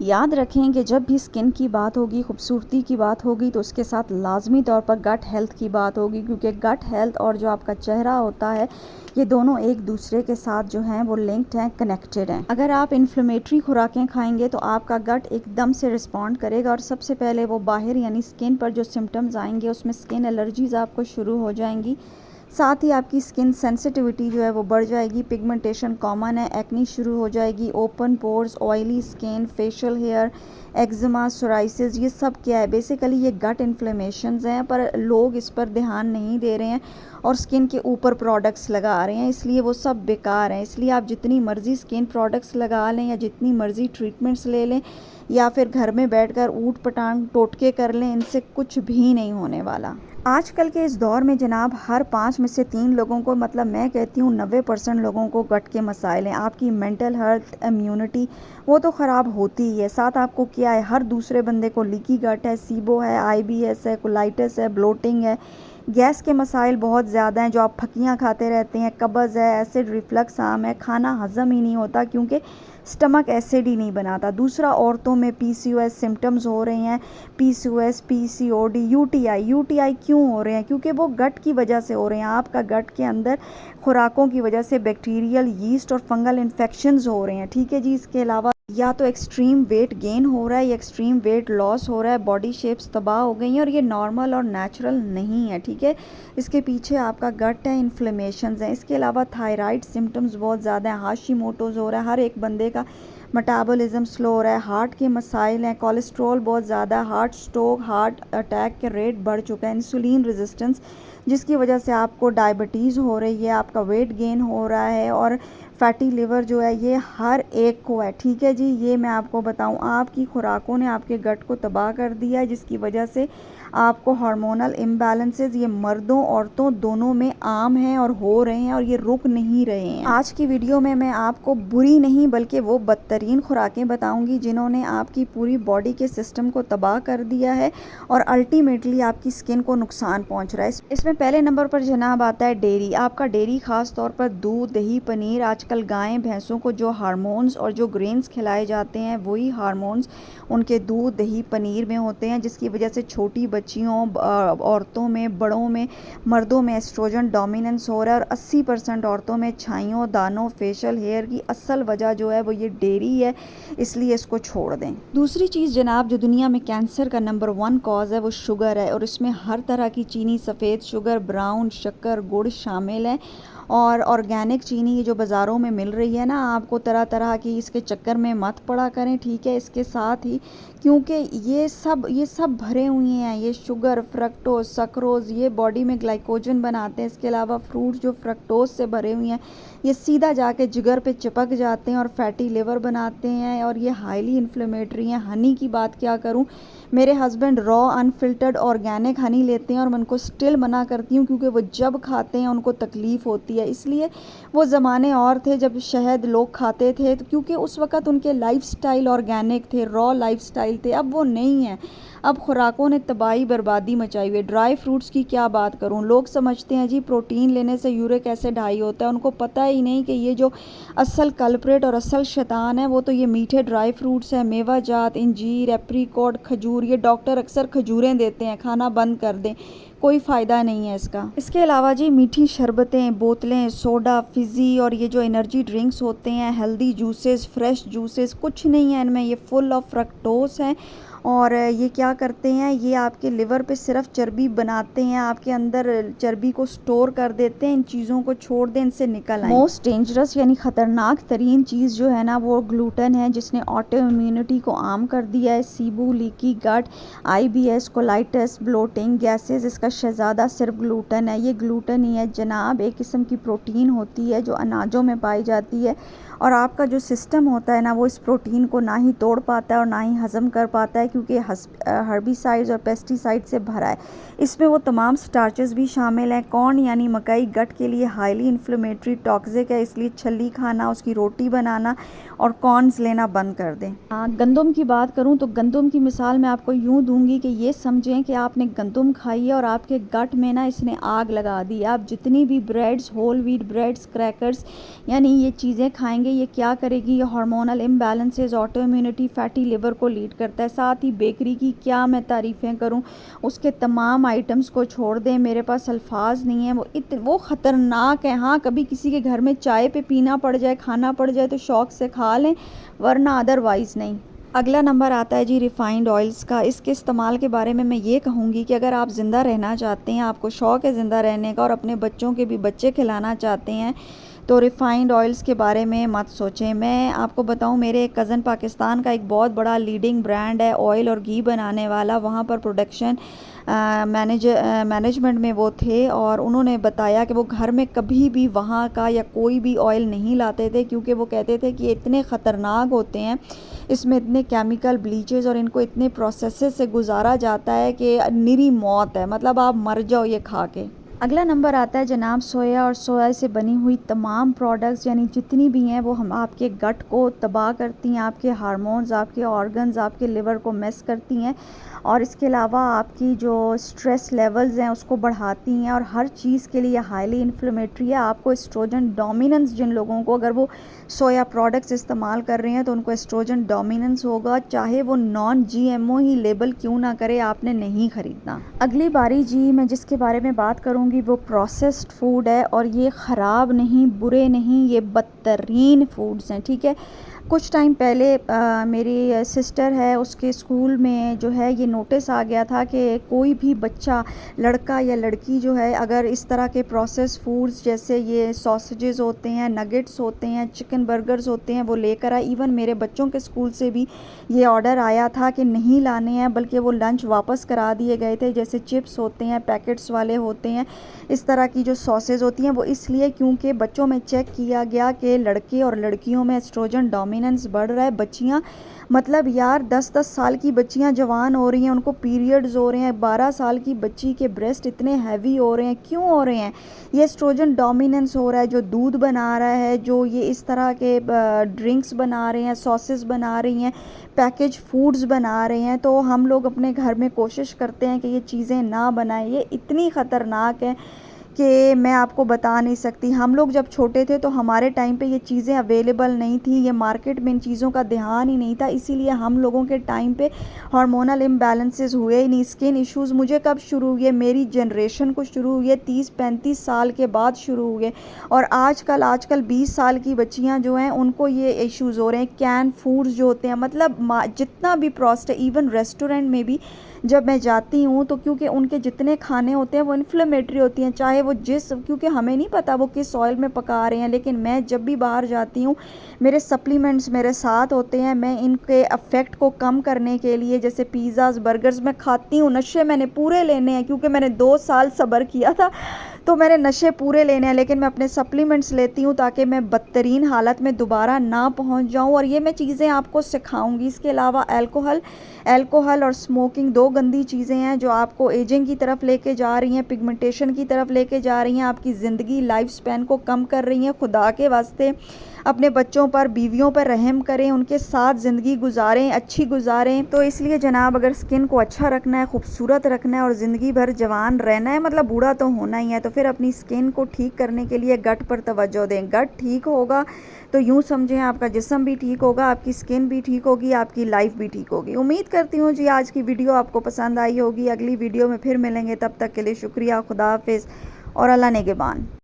याद रखें कि जब भी स्किन की बात होगी, खूबसूरती की बात होगी, तो उसके साथ लाजमी तौर पर गट हेल्थ की बात होगी, क्योंकि गट हेल्थ और जो आपका चेहरा होता है, ये दोनों एक दूसरे के साथ जो हैं वो लिंक्ड हैं, कनेक्टेड हैं। अगर आप इन्फ्लेमेटरी खुराकें खाएंगे तो आपका गट एकदम से रिस्पॉन्ड करेगा और सबसे पहले वो बाहर यानी स्किन पर जो सिम्टम्स आएंगे उसमें स्किन एलर्जीज़ आपको शुरू हो जाएंगी। साथ ही आपकी स्किन सेंसिटिविटी जो है वो बढ़ जाएगी, पिगमेंटेशन कॉमन है, एक्नी शुरू हो जाएगी, open pores, oily skin, facial hair, eczema, psoriasis, ये सब क्या है? बेसिकली ये गट इन्फ्लेमेशंस हैं, पर लोग इस पर ध्यान नहीं दे रहे हैं और स्किन के ऊपर प्रोडक्ट्स लगा रहे हैं, इसलिए वो सब बेकार हैं। इसलिए आप जितनी मर्ज़ी स्किन प्रोडक्ट्स लगा लें या जितनी मर्ज़ी ट्रीटमेंट्स ले लें या फिर घर में बैठकर ऊट पटांग टोटके कर लें, इनसे कुछ भी नहीं होने वाला। आजकल के इस दौर में जनाब हर 5 में से 3 लोगों को, मतलब मैं कहती हूँ 90% लोगों को गट के मसाइल हैं। आपकी मेंटल हेल्थ, इम्यूनिटी वो तो ख़राब होती ही है, साथ आपको क्या है, हर दूसरे बंदे को लीकी गट है, सीबो है, आईबीएस है, कोलाइटिस है, ब्लोटिंग है, गैस के मसाइल बहुत ज़्यादा हैं, जो आप फकियाँ खाते रहते हैं, कब्ज़ है, एसिड रिफ्लक्स आम है, खाना हज़म ही नहीं होता क्योंकि स्टमक एसिड ही नहीं बनाता। दूसरा, औरतों में पीसीओएस सिम्टम्स हो रहे हैं, पीसीओएस, पीसीओडी, यूटीआई क्यों हो रहे हैं? क्योंकि वो गट की वजह से हो रहे हैं। आपका गट के अंदर खुराकों की वजह से बैक्टीरियल, यीस्ट और फंगल इन्फेक्शंस हो रहे हैं, ठीक है जी। इसके अलावा या तो एक्सट्रीम वेट गेन हो रहा है या एक्सट्रीम वेट लॉस हो रहा है, बॉडी शेप्स तबाह हो गई हैं और ये नॉर्मल और नेचुरल नहीं है, ठीक है। इसके पीछे आपका गट है, इन्फ्लेमेशंस हैं। इसके अलावा थायराइड सिम्टम्स बहुत ज़्यादा हैं, हाशिमोटोज़ हो रहा है, हर एक बंदे का मेटाबॉलिज्म स्लो हो रहा है, हार्ट के मसाइल हैं, कोलेस्ट्रॉल बहुत ज़्यादा, हार्ट स्ट्रोक, हार्ट अटैक के रेट बढ़ चुका है, इंसुलिन रेजिस्टेंस जिसकी वजह से आपको डायबिटीज़ हो रही है, आपका वेट गेन हो रहा है और फैटी लिवर जो है ये हर एक को है, ठीक है जी। ये मैं आपको बताऊं, आपकी खुराकों ने आपके गट को तबाह कर दिया है, जिसकी वजह से आपको हार्मोनल इम्बैलेंसेस ये मर्दों औरतों दोनों में आम हैं और हो रहे हैं और ये रुक नहीं रहे हैं। आज की वीडियो में मैं आपको बुरी नहीं बल्कि वो बदतरीन खुराकें बताऊंगी जिन्होंने आपकी पूरी बॉडी के सिस्टम को तबाह कर दिया है और अल्टीमेटली आपकी स्किन को नुकसान पहुंच रहा है। इसमें पहले नंबर पर जनाब आता है डेयरी। आपका डेयरी खास तौर पर दूध, दही, पनीर। आजकल गायें भैंसों को जो हार्मोन्स और जो ग्रेन्स खिलाए जाते हैं वही हार्मोन्स उनके दूध, दही, पनीर में होते हैं, जिसकी वजह से छोटी बच्चियों, औरतों में, बड़ों में, मर्दों में एस्ट्रोजन डोमिनेंस हो रहा है और 80% औरतों में छाइयों, दानों, फेशियल हेयर की असल वजह जो है वो ये डेयरी है, इसलिए इसको छोड़ दें। दूसरी चीज़ जनाब, जो दुनिया में कैंसर का नंबर 1 कॉज है वो शुगर है और इसमें हर तरह की चीनी, सफ़ेद शुगर, ब्राउन शक्कर, गुड़ शामिल है और ऑर्गेनिक चीनी जो बाज़ारों में मिल रही है ना आपको तरह तरह की, इसके चक्कर में मत पड़ा करें, ठीक है। इसके साथ ही क्योंकि ये सब भरे हुए हैं, ये शुगर, फ्रक्टोज, सक्रोज, ये बॉडी में ग्लाइकोजन बनाते हैं। इसके अलावा फ्रूट जो फ्रक्टोज से भरे हुए हैं ये सीधा जाके जिगर पे चिपक जाते हैं और फैटी लिवर बनाते हैं और ये हाईली इन्फ्लेमेटरी हैं। हनी की बात क्या करूं, मेरे husband raw unfiltered organic honey लेते हैं और मैं उनको स्टिल मना करती हूँ क्योंकि वो जब खाते हैं उनको तकलीफ़ होती है। इसलिए वो ज़माने और थे जब शहद लोग खाते थे, तो क्योंकि उस वक़्त उनके लाइफस्टाइल ऑर्गेनिक थे, रॉ लाइफस्टाइल थे। अब वो नहीं है, अब खुराकों ने तबाही बर्बादी मचाई हुई है। ड्राई फ्रूट्स की क्या बात करूं, लोग समझते हैं जी प्रोटीन लेने से यूरिक एसिड हाई होता है, उनको पता ही नहीं कि ये जो असल कल्प्रेट और असल शैतान है वो तो ये मीठे ड्राई फ्रूट्स हैं, मेवा जात, इंजीर, एप्रीकॉट, खजूर। ये डॉक्टर अक्सर खजूरें देते हैं, खाना बंद कर दें, कोई फ़ायदा नहीं है इसका। इसके अलावा जी मीठी शरबतें, बोतलें, सोडा, फिज़ी और ये जो एनर्जी ड्रिंक्स होते हैं, हेल्दी जूसेस, फ्रेश जूसेस, कुछ नहीं है इनमें, ये फुल ऑफ फ्रक्टोस हैं और ये क्या करते हैं, ये आपके लिवर पे सिर्फ चर्बी बनाते हैं, आपके अंदर चर्बी को स्टोर कर देते हैं। इन चीज़ों को छोड़ दें, इनसे निकल आएं। मोस्ट डेंजरस यानी ख़तरनाक तरीन चीज़ जो है ना वो ग्लूटेन है, जिसने ऑटो इम्यूनिटी को आम कर दिया है। SIBO, leaky gut, IBS, colitis, bloating, gases, इसका शहज़ादा सिर्फ ग्लूटेन है। ये ग्लूटेन ही है जनाब, एक किस्म की प्रोटीन होती है जो अनाजों में पाई जाती है और आपका जो सिस्टम होता है ना वो इस प्रोटीन को ना ही तोड़ पाता है और ना ही हज़म कर पाता है क्योंकि हर्बिसाइड्स और पेस्टिसाइड से भरा है। इसमें वो तमाम स्टार्चेस भी शामिल हैं। कॉर्न यानी मकई गट के लिए हाईली इन्फ्लेमेटरी, टॉक्सिक है, इसलिए छली खाना, उसकी रोटी बनाना और कॉर्नस लेना बंद कर दें। गंदम की बात करूं तो गंदम की मिसाल मैं आपको यूं दूंगी कि ये समझें कि आपने गंदम खाई है और आपके गट में ना इसने आग लगा दी। आप जितनी भी breads, whole wheat breads, crackers यानी ये चीज़ें खाएंगे ये क्या करेगी, ये hormonal imbalances, auto immunity, fatty liver को लीड करता है। साथ ही बेकरी की क्या मैं तारीफ़ें करूं, उसके तमाम आइटम्स को छोड़ दें, मेरे पास अल्फाज नहीं है, वो ख़तरनाक है। हाँ, कभी किसी के घर में चाय पे पीना पड़ जाए, खाना पड़ जाए तो शौक़ से खा लें, वरना अदरवाइज़ नहीं। अगला नंबर आता है जी रिफ़ाइंड ऑयल्स का। इसके इस्तेमाल के बारे में मैं ये कहूँगी कि अगर आप ज़िंदा रहना चाहते हैं, आपको शौक़ है ज़िंदा रहने का और अपने बच्चों के भी बच्चे खिलाना चाहते हैं, तो रिफ़ाइंड ऑयल्स के बारे में मत सोचें। मैं आपको बताऊं, मेरे एक कज़न पाकिस्तान का एक बहुत बड़ा लीडिंग ब्रांड है ऑयल और घी बनाने वाला, वहाँ पर प्रोडक्शन मैनेजमेंट में वो थे और उन्होंने बताया कि वो घर में कभी भी वहाँ का या कोई भी ऑयल नहीं लाते थे, क्योंकि वो कहते थे कि इतने ख़तरनाक होते हैं, इसमें इतने केमिकल ब्लीचेस और इनको इतने प्रोसेसेस से गुजारा जाता है कि निरी मौत है, मतलब आप मर जाओ ये खा के। अगला नंबर आता है जनाब सोया और सोया से बनी हुई तमाम प्रोडक्ट्स, यानी जितनी भी हैं वो हम आपके गट को तबाह करती हैं, आपके हार्मोन्स, आपके ऑर्गन्स, आपके लिवर को मेस करती हैं और इसके अलावा आपकी जो स्ट्रेस लेवल्स हैं उसको बढ़ाती हैं और हर चीज़ के लिए हाईली इन्फ्लेमेटरी है। आपको एस्ट्रोजन डोमिनेंस, जिन लोगों को अगर वो सोया प्रोडक्ट्स इस्तेमाल कर रहे हैं तो उनको एस्ट्रोजन डोमिनेंस होगा, चाहे वो नॉन जीएमओ ही लेबल क्यों ना करे, आपने नहीं ख़रीदना। अगली बारी जी मैं जिसके बारे में बात करूँगी वो प्रोसेस्ड फूड है और ये ख़राब नहीं, बुरे नहीं, ये बदतरीन फूड्स हैं, ठीक है। कुछ टाइम पहले मेरी सिस्टर है, उसके स्कूल में जो है ये नोटिस आ गया था कि कोई भी बच्चा, लड़का या लड़की जो है, अगर इस तरह के प्रोसेस फूड्स जैसे ये सॉसेजेस होते हैं, नगेट्स होते हैं, चिकन बर्गर्स होते हैं, वो लेकर आए। इवन मेरे बच्चों के स्कूल से भी ये ऑर्डर आया था कि नहीं लाने हैं, बल्कि वो लंच वापस करा दिए गए थे। जैसे चिप्स होते हैं, पैकेट्स वाले होते हैं, इस तरह की जो सॉसेज होती हैं, वो इसलिए क्योंकि बच्चों में चेक किया गया कि लड़के और लड़कियों में एस्ट्रोजन डोमिनेंस बढ़ रहा है। बच्चियां, मतलब यार 10-10 साल की बच्चियां जवान हो रही हैं, उनको पीरियड्स हो रहे हैं, 12 साल की बच्ची के ब्रेस्ट इतने हैवी हो रहे हैं, क्यों हो रहे हैं? ये एस्ट्रोजन डोमिनेंस हो रहा है। जो दूध बना रहा है, जो ये इस तरह के ड्रिंक्स बना रहे हैं, सॉसेस बना रही हैं, पैकेज फूड्स बना रहे हैं, तो हम लोग अपने घर में कोशिश करते हैं कि ये चीज़ें ना बनाएं। ये इतनी ख़तरनाक है कि मैं आपको बता नहीं सकती। हम लोग जब छोटे थे तो हमारे टाइम पे ये चीज़ें अवेलेबल नहीं थी, ये मार्केट में इन चीज़ों का ध्यान ही नहीं था, इसीलिए हम लोगों के टाइम पे हार्मोनल इम्बैलेंसेस हुए ही नहीं। स्किन इश्यूज़ मुझे कब शुरू हुए? मेरी जनरेशन को शुरू हुए 30-35 साल के बाद शुरू हुए और आजकल 20 साल की बच्चियाँ जो हैं उनको ये इश्यूज़ हो रहे हैं। कैन फूड्स जो होते हैं, मतलब जितना भी प्रोसेस्ड, इवन रेस्टोरेंट में भी जब मैं जाती हूँ तो क्योंकि उनके जितने खाने होते हैं वो इन्फ्लेमेटरी होती हैं, चाहे वो क्योंकि हमें नहीं पता वो किस ऑयल में पका रहे हैं, लेकिन मैं जब भी बाहर जाती हूँ मेरे सप्लीमेंट्स मेरे साथ होते हैं। मैं इनके अफेक्ट को कम करने के लिए, जैसे पिज़्ज़ाज़, बर्गर्स मैं खाती हूँ, नशे मैंने पूरे लेने हैं, क्योंकि मैंने 2 साल सब्र किया था तो मैंने नशे पूरे लेने हैं, लेकिन मैं अपने सप्लीमेंट्स लेती हूँ ताकि मैं बदतरीन हालत में दोबारा ना पहुँच जाऊँ। और ये मैं चीज़ें आपको सिखाऊंगी। इसके अलावा अल्कोहल और स्मोकिंग 2 गंदी चीज़ें हैं जो आपको एजिंग की तरफ लेके जा रही हैं, पिगमेंटेशन की तरफ लेके जा रही हैं, आपकी ज़िंदगी लाइफ स्पैन को कम कर रही हैं। खुदा के वास्ते अपने बच्चों पर, बीवियों पर रहम करें, उनके साथ ज़िंदगी गुजारें, अच्छी गुजारें। तो इसलिए जनाब, अगर स्किन को अच्छा रखना है, खूबसूरत रखना है और ज़िंदगी भर जवान रहना है, मतलब बूढ़ा तो होना ही है, तो फिर अपनी स्किन को ठीक करने के लिए गट पर तवज्जो दें। गट ठीक होगा तो यूँ समझें आपका जिस्म भी ठीक होगा, आपकी स्किन भी ठीक होगी, आपकी लाइफ भी ठीक होगी। उम्मीद करती हूँ जी आज की वीडियो आपको पसंद आई होगी। अगली वीडियो में फिर मिलेंगे, तब तक के लिए शुक्रिया, खुदा हाफिज़ और अल्लाह नेगेबान।